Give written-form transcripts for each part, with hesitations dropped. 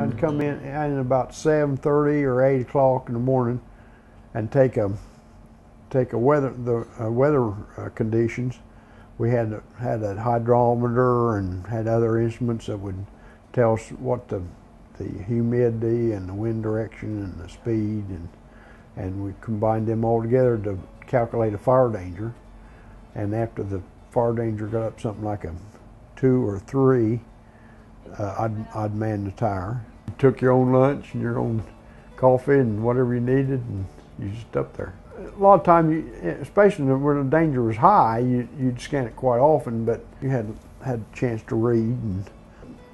I'd come in about 7:30 or 8 o'clock in the morning and take a weather conditions. We had a hydrometer and had other instruments that would tell us what the humidity and the wind direction and the speed, and we combined them all together to calculate a fire danger. And after the fire danger got up something like a 2 or 3, I'd man the tire. You took your own lunch and your own coffee and whatever you needed, and you just up there. A lot of time, especially when the danger was high, you'd scan it quite often, but you had a chance to read. And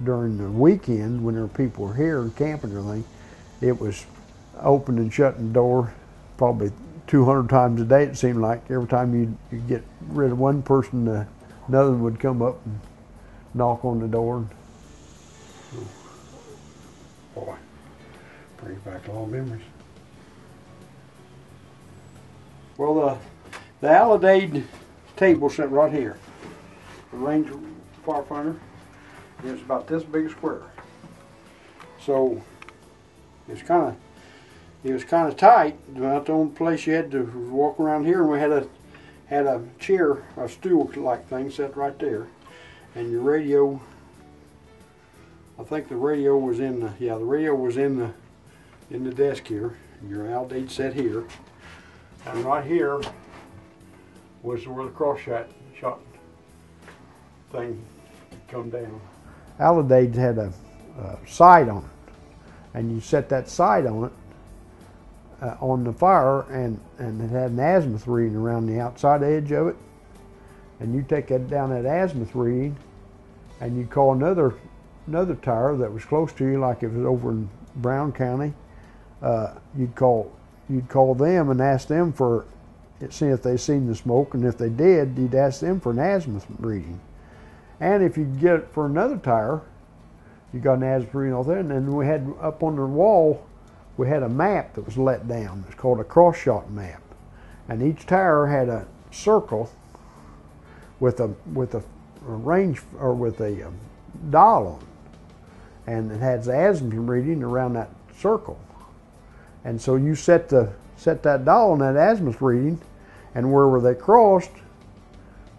during the weekend, when there were people here and camping and everything, it was open and shutting the door probably 200 times a day. It seemed like every time you'd get rid of one person, another one would come up and knock on the door. Boy, brings back a lot of memories. Well, the Alidade table sat right here. The range firefighter is about this big a square. So it was kind of tight. About the only place you had to walk around here, and we had a chair, a stool-like thing set right there, and your radio. I think the radio was in the desk here. Your Alidade set here, and right here was where the cross shot thing come down. Alidade had a sight on it, and you set that sight on it on the fire, and it had an azimuth reading around the outside edge of it, and you take that down that azimuth reading, and you call another tower that was close to you, like it was over in Brown County. You'd call them and ask them see if they seen the smoke, and if they did, you'd ask them for an azimuth reading. And if you get it for another tower, you got an azimuth reading off there, and then we had up on the wall, we had a map that was let down. It's called a cross shot map, and each tower had a circle with a range, or with a dial on it, and it has the azimuth reading around that circle. And so you set that dial on that azimuth reading, and wherever they crossed,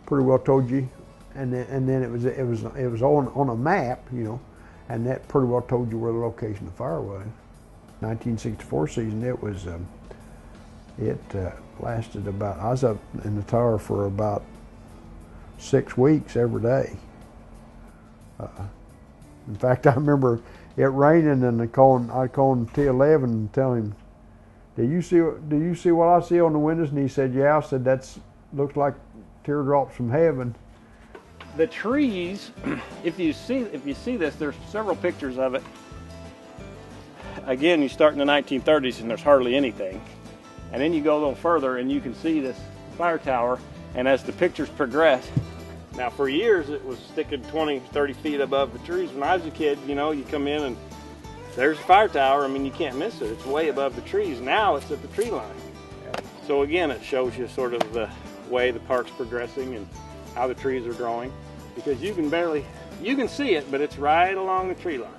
pretty well told you. And then it was on a map, you know, and that pretty well told you where the location of the fire was. 1964 season, it lasted about. I was up in the tower for about 6 weeks every day. In fact, I remember it raining, and I'd call him T11 and tell him, do you see what I see on the windows? And he said, yeah. I said, that's looks like teardrops from heaven. The trees, if you see this, there's several pictures of it. Again, you start in the 1930s and there's hardly anything. And then you go a little further and you can see this fire tower, and as the pictures progress, now for years it was sticking 20, 30 feet above the trees. When I was a kid, you know, you come in and there's a fire tower. I mean, you can't miss it. It's way above the trees. Now it's at the tree line. So again, it shows you sort of the way the park's progressing and how the trees are growing, because you can see it, but it's right along the tree line,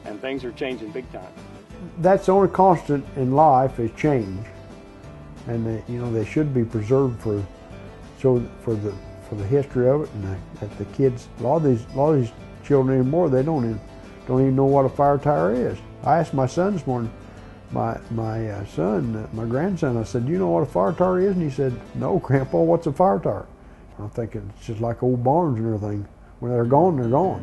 and things are changing big time. That's the only constant in life is change, and they should be preserved for the history of it, and that the kids, a lot of these children anymore, they don't even know what a fire tower is. I asked my son this morning, my grandson, I said, do you know what a fire tower is? And he said, no, Grandpa, what's a fire tower? I'm thinking it's just like old barns and everything. When they're gone, they're gone.